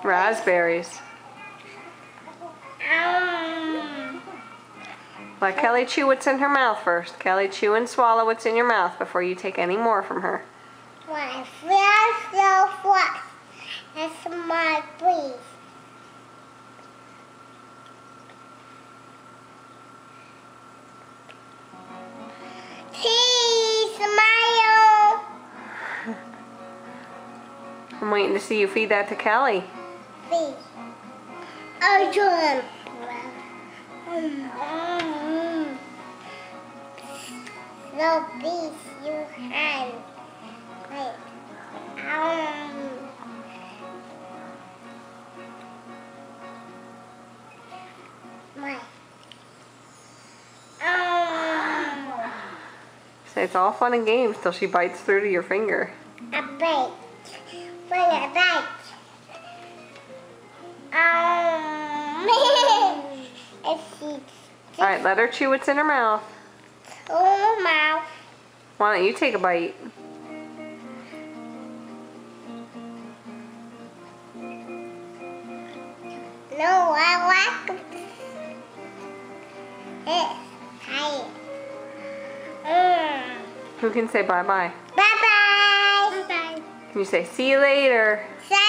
Raspberries. Let Kelly chew what's in her mouth first. Kelly, chew and swallow what's in your mouth before you take any more from her. My feels so fast. That's my breath. See, smile. I'm waiting to see you feed that to Kelly. See. Oh, John. No, please, you can. Wait. My. Say it's all fun and games till she bites through to your finger. A bite. For a bite. Alright, let her chew what's in her mouth. Oh, mouth. Why don't you take a bite? No, I like it. Who can say bye-bye? Bye-bye. Bye-bye. Can you say see you later? See